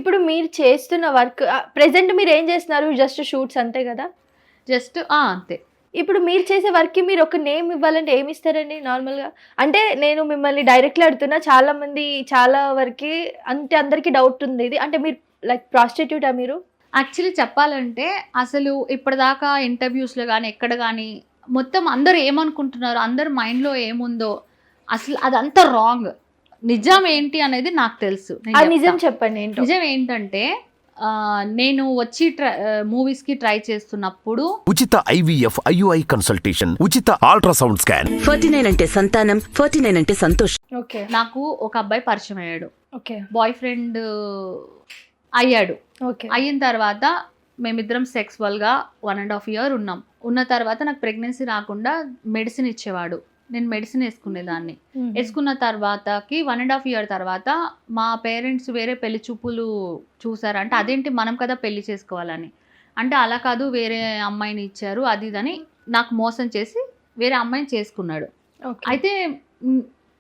ఇప్పుడు మీరు చేస్తున్న వర్క్ ప్రెజెంట్ మీరు ఏం చేస్తున్నారు? జస్ట్ షూట్స్ అంతే కదా? జస్ట్ అంతే. ఇప్పుడు మీరు చేసే వర్క్‌కి మీరు ఒక నేమ్ ఇవ్వాలంటే ఏమి ఇస్తారండి నార్మల్‌గా? అంటే నేను మిమ్మల్ని డైరెక్ట్‌లీ అడుగుతున్నా. చాలా మంది చాలా వరకి అంటే అందరికి డౌట్ ఉంది ఇది. అంటే మీరు లైక్ ప్రాస్టిట్యూటా మీరు? యాక్చువల్లీ చెప్పాలంటే అసలు ఇప్పటిదాకా ఇంటర్వ్యూస్‌లో గాని, ఎక్కడ గాని మొత్తం అందరూ ఏమనుకుంటున్నారు, అందరి మైండ్‌లో ఏముందో అసలు అదంతా రాంగ్. నిజం ఏంటి అనేది నాకు తెలుసు. ఆ నిజం చెప్పండి ఏంటో? నిజం ఏంటంటే నేను వచ్చి మూవీస్‌కి ట్రై చేస్తున్నప్పుడు ఉచిత IVF IUI కన్సల్టేషన్, ఉచిత అల్ట్రాసౌండ్ స్కాన్. 49 అంటే సంతానం, 49 అంటే సంతోషం. ఓకే. నాకు ఒక అబ్బాయి పరిచయం అయ్యాడు. ఓకే. బాయ్ ఫ్రెండ్ అయ్యాడు. ఓకే. అయిన తర్వాత మేమిద్దరం సెక్సువల్‌గా 1.5 ఇయర్ ఉన్నాం. ఉన్న తర్వాత నాకు ప్రెగ్నెన్సీ రాకుండా మెడిసిన్ ఇచ్చేవాడు. నేను మెడిసిన్ వేసుకునేదాన్ని. వేసుకున్న తర్వాతకి 1.5 ఇయర్ తర్వాత మా పేరెంట్స్ వేరే పెళ్లి చూపులు చూసారు. అంటే అదేంటి మనం కదా పెళ్లి చేసుకోవాలని. అంటే అలా కాదు, వేరే అమ్మాయిని ఇచ్చారు అది ఇదని నాకు మోసం చేసి వేరే అమ్మాయిని చేసుకున్నాడు. అయితే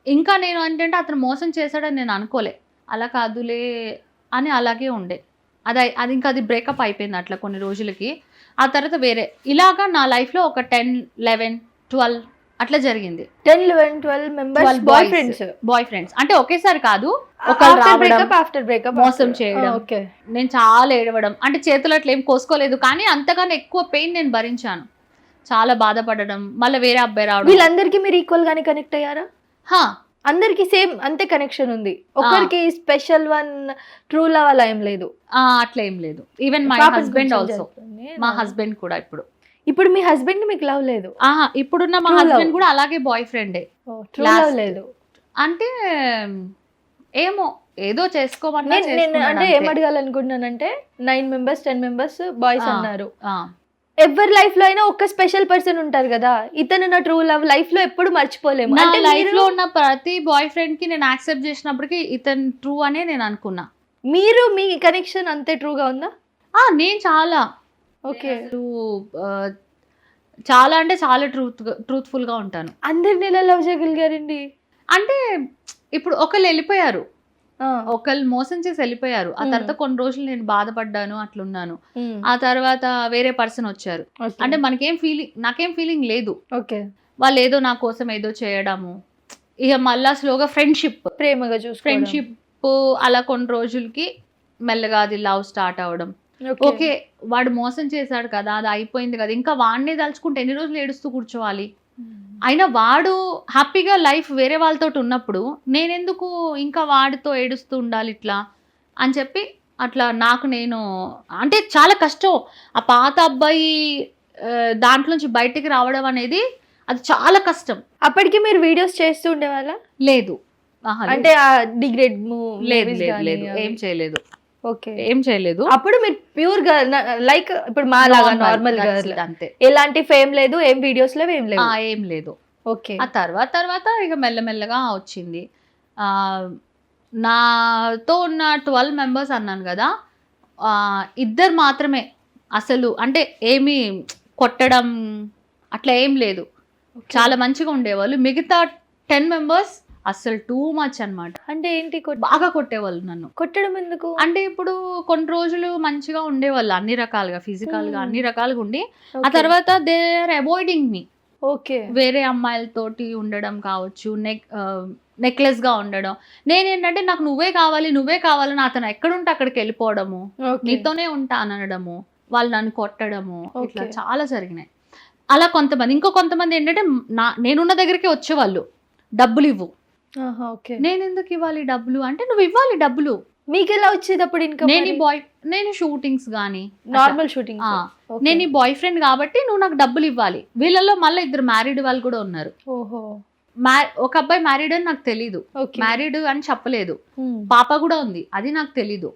ఇంకా నేను ఏంటంటే అతను మోసం చేశాడని నేను అనుకోలే. అలా కాదులే అని అలాగే ఉండే. అది ఇంకా అది బ్రేకప్ అయిపోయింది అట్లా కొన్ని రోజులకి. ఆ తర్వాత వేరే ఇలాగా నా లైఫ్లో ఒక 10, 11, 12 అట్లా జరిగింది. 10, 11, 12 మెంబర్స్ బాయ్ ఫ్రెండ్స్ అంటే ఒకేసారి కాదు, ఆఫ్టర్ బ్రేకప్ మోసం చేయడం. ఓకే. నేను చాలా ఏడవడం, అంటే చేతులు అట్లా ఏం కోసుకోలేదు కానీ అంతగానే ఎక్కువ పెయిన్ నేను భరించాను. చాలా బాధపడడం, మళ్ళీ వేరే అబ్బాయి రావడం. వీళ్ళందరికీ మీరు ఈక్వల్ గానే కనెక్ట్ అయ్యారా? అందరికి సేమ్ అంతే కనెక్షన్ ఉంది. ఒకరికి స్పెషల్ వన్ ట్రూ లవ్ అలా ఏం లేదు. అట్లా ఏం లేదు. Even my husband also. మా హస్బెండ్ కూడా ఇప్పుడు మీ హస్బెండ్ మీకు లవ్ లేదు? ఇప్పుడున్న మా హస్బెండ్ కూడా అలాగే బాయ్ ఫ్రెండే. ట్రూ లవ్ లేదు అంటే ఏమో ఏదో చేసుకోమన్నా. అంటే ఏం అడగాలనుకుంటున్నానంటే 9 members 10 members బాయ్స్ అన్నారు. ఎవరి లైఫ్ లో అయినా ఒక స్పెషల్ పర్సన్ ఉంటారు కదా, ఇతను నా ట్రూ లవ్ లైఫ్ లో ఎప్పుడు మర్చిపోలేము. అంటే లైఫ్ లో ఉన్న ప్రతి బాయ్ ఫ్రెండ్ కి నేను యాక్సెప్ట్ చేసినప్పటికీ ఇతను ట్రూ అనే నేను అనుకున్నా. మీరు మీ కనెక్షన్ అంతే ట్రూగా ఉందా? నేను చాలా ఓకే. చాలా అంటే చాలా ట్రూత్ఫుల్ గా ఉంటాను. అందరిని ఎలా లవ్ చేయగలిగారండి? అంటే ఇప్పుడు ఒకళ్ళు వెళ్ళిపోయారు, ఒకళ్ళు మోసం చేసి వెళ్ళిపోయారు. ఆ తర్వాత కొన్ని రోజులు నేను బాధపడ్డాను, అట్లున్నాను. ఆ తర్వాత వేరే పర్సన్ వచ్చారు. అంటే నాకేం ఫీలింగ్ లేదు. ఓకే. వాళ్ళు ఏదో నా కోసం ఏదో చేయడము, ఇక మళ్ళా స్లోగా ప్రేమగా ఫ్రెండ్షిప్ అలా కొన్ని రోజులకి మెల్లగా అది లవ్ స్టార్ట్ అవడం. ఓకే, వాడు మోసం చేశాడు కదా, అది అయిపోయింది కదా, ఇంకా వాడినే తలుచుకుంటే ఎన్ని రోజులు ఏడుస్తూ కూర్చోవాలి? అయినా వాడు హ్యాపీగా లైఫ్ వేరే వాళ్ళతో ఉన్నప్పుడు నేనెందుకు ఇంకా వాడితో ఏడుస్తూ ఉండాలి ఇట్లా అని చెప్పి అట్లా నాకు నేను అంటే చాలా కష్టం. ఆ పాత అబ్బాయి దాంట్లోంచి బయటికి రావడం అనేది అది చాలా కష్టం. అప్పటికి మీరు వీడియోస్ చేస్తూ ఉండేవాళ్ళ? లేదు. అంటే డిగ్రేడ్ లేదు, ఏం చేయలేదు. ఓకే. ఏం చేయలేదు. అప్పుడు మీరు ప్యూర్ గా లైక్ ఇప్పుడు మా లాగా నార్మల్ గా అంతే, ఎలాంటి ఫేమ్ లేదు, ఏం వీడియోస్ లేవు, ఏం లేదు. ఓకే. ఆ తర్వాత ఇక మెల్లమెల్లగా వచ్చింది. నాతో ఉన్న 12 members అన్నాను కదా, 2 మాత్రమే అసలు అంటే ఏమి కొట్టడం అట్లా ఏం లేదు, చాలా మంచిగా ఉండేవాళ్ళు. మిగతా 10 members అసలు టూ మచ్ అన్నమాట. అంటే ఏంటి? బాగా కొట్టేవాళ్ళు నన్ను. కొట్టడం ఎందుకు? అంటే ఇప్పుడు కొన్ని రోజులు మంచిగా ఉండేవాళ్ళు, అన్ని రకాలుగా ఫిజికల్ గా అన్ని రకాలుగా ఉండి ఆ తర్వాత they are avoiding me. Okay. వేరే అమ్మాయిలతోటి ఉండడం కావచ్చు, నెక్లెస్ గా ఉండడం. నేనేంటంటే నాకు నువ్వే కావాలని అతను ఎక్కడుంటే అక్కడికి వెళ్ళిపోవడము, నీతోనే ఉంటా అనడము, వాళ్ళు నన్ను కొట్టడము, ఇట్లా చాలా జరిగినాయి. అలా కొంతమంది. ఇంకో కొంతమంది ఏంటంటే నేనున్న దగ్గరికి వచ్చేవాళ్ళు, డబ్బులు ఇవ్వు. నేను ఎందుకు ఇవ్వాలి డబ్బులు అంటే, నువ్వు ఇవ్వాలి డబ్బులు. మీకు ఎలా వచ్చేది అప్పుడు ఇన్కమ్? నేను షూటింగ్స్ గానీ నార్మల్ షూటింగ్, నేను ఈ బాయ్ ఫ్రెండ్ కాబట్టి నువ్వు నాకు డబ్బులు ఇవ్వాలి. వీళ్ళల్లో మళ్ళీ 2 మ్యారీడ్ వాళ్ళు కూడా ఉన్నారు. ఓహో. ఒక అబ్బాయి మ్యారీడ్ అని నాకు తెలీదు, మ్యారీడ్ అని చెప్పలేదు. పాప కూడా ఉంది, అది నాకు తెలీదు.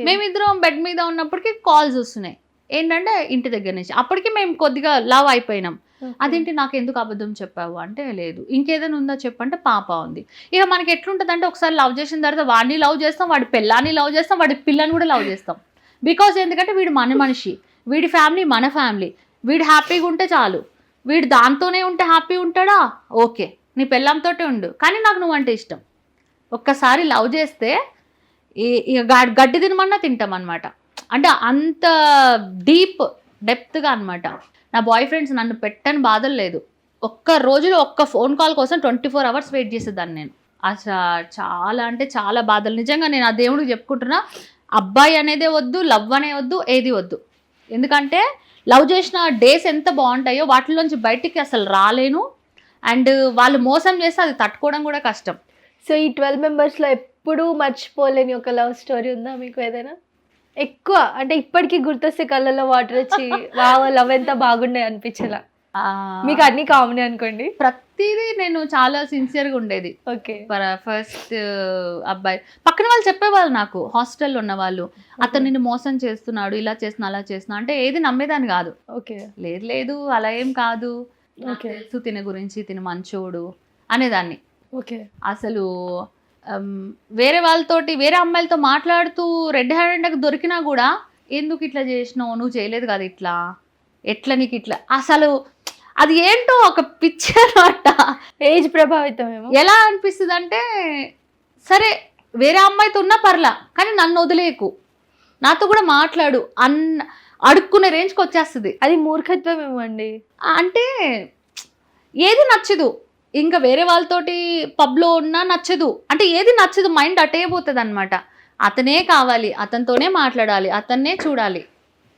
మేమిద్దరం బెడ్ మీద ఉన్నప్పటికీ కాల్స్ వస్తున్నాయి ఏంటంటే ఇంటి దగ్గర నుంచి. అప్పటికి మేము కొద్దిగా లవ్ అయిపోయినాం. అదేంటి నాకు ఎందుకు అబద్ధం చెప్పావు అంటే, లేదు ఇంకేదైనా ఉందా చెప్పంటే పాప ఉంది. ఇక మనకి ఎట్లుంటుంది అంటే, ఒకసారి లవ్ చేసిన తర్వాత వాడిని లవ్ చేస్తాం, వాడి పిల్లాన్ని లవ్ చేస్తాం, వాడి పిల్లని కూడా లవ్ చేస్తాం. బికాజ్ ఎందుకంటే వీడు మన మనిషి, వీడి ఫ్యామిలీ మన ఫ్యామిలీ, వీడు హ్యాపీగా ఉంటే చాలు. వీడు దాంతోనే ఉంటే హ్యాపీ ఉంటాడా, ఓకే నీ పిల్లంతోటే ఉండు, కానీ నాకు నువ్వంటే ఇష్టం. ఒక్కసారి లవ్ చేస్తే ఇక గడ్డి తినమన్నా తింటాం అనమాట. అంటే అంత డెప్త్గా అనమాట. నా బాయ్ ఫ్రెండ్స్ నన్ను పెట్టని బాధలు లేదు. ఒక్క రోజులో ఒక్క ఫోన్ కాల్ కోసం 24 hours వెయిట్ చేసేదాన్ని నేను. అసలు చాలా అంటే చాలా బాధలు. నిజంగా నేను ఆ దేవుడికి చెప్పుకుంటున్నా, అబ్బాయి అనేదే వద్దు, లవ్ అనే వద్దు, ఏది వద్దు. ఎందుకంటే లవ్ చేసిన డేస్ ఎంత బాగుంటాయో వాటిలోంచి బయటికి అసలు రాలేను. అండ్ వాళ్ళు మోసం చేస్తే అది తట్టుకోవడం కూడా కష్టం. సో ఈ 12 మెంబర్స్లో ఎప్పుడూ మర్చిపోలేని ఒక లవ్ స్టోరీ ఉందా మీకు ఏదైనా? ఎక్కువ అంటే ఇప్పటికీ గుర్తొస్తే కళ్ళలో వాటర్ వచ్చి వావ్ లవ్ ఎంత బాగుండే అనిపించేలా. మీకు అన్ని కామన్ అనుకోండి. ప్రతిదీ నేను చాలా సిన్సియర్గా ఉండేది. ఓకే. ఫస్ట్ అబ్బాయి పక్కన వాళ్ళు చెప్పేవాళ్ళు నాకు, హాస్టల్లో ఉన్న వాళ్ళు, అతను నిన్ను మోసం చేస్తున్నాడు, ఇలా చేస్తున్నా అలా చేస్తున్నా అంటే ఏది నమ్మేదాన్ని కాదు. ఓకే. లేదు అలా ఏం కాదు, తెలుసు తిన గురించి, తిన మంచోడు అనేదాన్ని. ఓకే. అసలు వేరే వాళ్ళతోటి వేరే అమ్మాయిలతో మాట్లాడుతూ రెడ్ హ్యాండెడ్గా దొరికినా కూడా ఎందుకు ఇట్లా చేసినావు, నువ్వు చేయలేదు కదా ఇట్లా, ఎట్లా నీకు ఇట్లా, అసలు అది ఏంటో ఒక పిచ్చి అనమాట. ఏజ్ ప్రభావితం ఏమో. ఎలా అనిపిస్తుంది అంటే, సరే వేరే అమ్మాయితో ఉన్నా పర్లా కానీ నన్ను వదిలేకు, నాతో కూడా మాట్లాడు అడుక్కునే రేంజ్కి వచ్చేస్తుంది. అది మూర్ఖత్వం ఏమో అండి. అంటే ఏది నచ్చదు, ఇంకా వేరే వాళ్ళతోటి పబ్లో ఉన్నా నచ్చదు, అంటే ఏది నచ్చదు, మైండ్ అటే పోతుంది అనమాట. అతనే కావాలి, అతనితోనే మాట్లాడాలి, అతన్నే చూడాలి.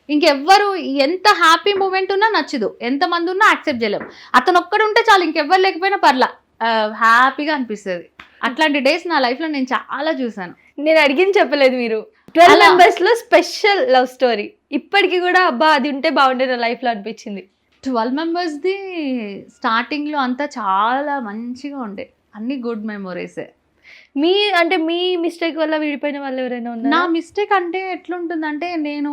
ఇంకెవ్వరు ఎంత హ్యాపీ మూమెంట్ ఉన్నా నచ్చదు, ఎంతమంది ఉన్నా యాక్సెప్ట్ చేయలేము. అతను ఒక్కడు ఉంటే చాలు, ఇంకెవ్వరు లేకపోయినా పర్లా, హ్యాపీగా అనిపిస్తుంది. అట్లాంటి డేస్ నా లైఫ్లో నేను చాలా చూసాను. నేను అడిగింది చెప్పలేదు మీరు. 12 మెంబర్స్లో స్పెషల్ లవ్ స్టోరీ ఇప్పటికీ కూడా అబ్బా అది ఉంటే బాగుండే నా లైఫ్లో అనిపించింది. 12 మెంబర్స్ది స్టార్టింగ్లో అంతా చాలా మంచిగా ఉండే, అన్ని గుడ్ మెమొరీసే. మీ మిస్టేక్ వల్ల విడిపోయిన వాళ్ళు ఎవరైనా ఉన్నారు? నా మిస్టేక్ అంటే ఎట్లుంటుందంటే, నేను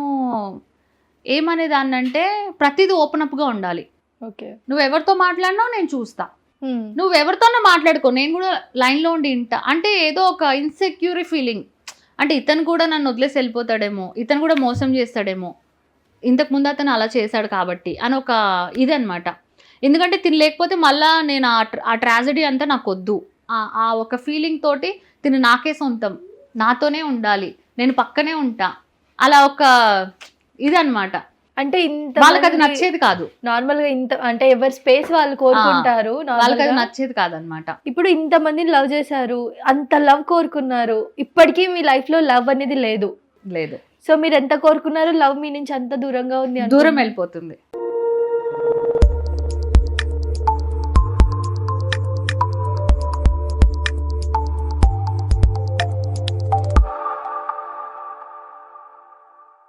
ఏమనేదాన్ని అంటే ప్రతిదీ ఓపెన్ అప్గా ఉండాలి. ఓకే. నువ్వు ఎవరితో మాట్లాడినావు నేను చూస్తా, నువ్వు ఎవరితోనో మాట్లాడుకో, నేను కూడా లైన్లో ఉండి వింటా. అంటే ఏదో ఒక ఇన్సెక్యూర్ ఫీలింగ్, అంటే ఇతను కూడా నన్ను వదిలేసి వెళ్ళిపోతాడేమో, ఇతను కూడా మోసం చేస్తాడేమో, ఇంతకుముందు అతను అలా చేశాడు కాబట్టి అని ఒక ఇది అనమాట. ఎందుకంటే తిని లేకపోతే మళ్ళా నేను ఆ ట్రాజడీ అంతా నాకు వద్దు, ఆ ఒక ఫీలింగ్ తోటి తిని నాకే సొంతం, నాతోనే ఉండాలి, నేను పక్కనే ఉంటా, అలా ఒక ఇది అనమాట. అంటే ఇంత వాళ్ళకి అది నచ్చేది కాదు. నార్మల్ గా ఇంత అంటే ఎవరి స్పేస్ వాళ్ళు కోరుకుంటారు, వాళ్ళకి అది నచ్చేది కాదనమాట. ఇప్పుడు ఇంత మందిని లవ్ చేశారు, అంత లవ్ కోరుకున్నారు, ఇప్పటికీ మీ లైఫ్ లో లవ్ అనేది లేదు. లేదు. సో మీరు ఎంత కోరుకున్నారు, లవ్ మీ నుంచి అంత దూరంగా ఉంది, దూరం వెళ్ళిపోతుంది.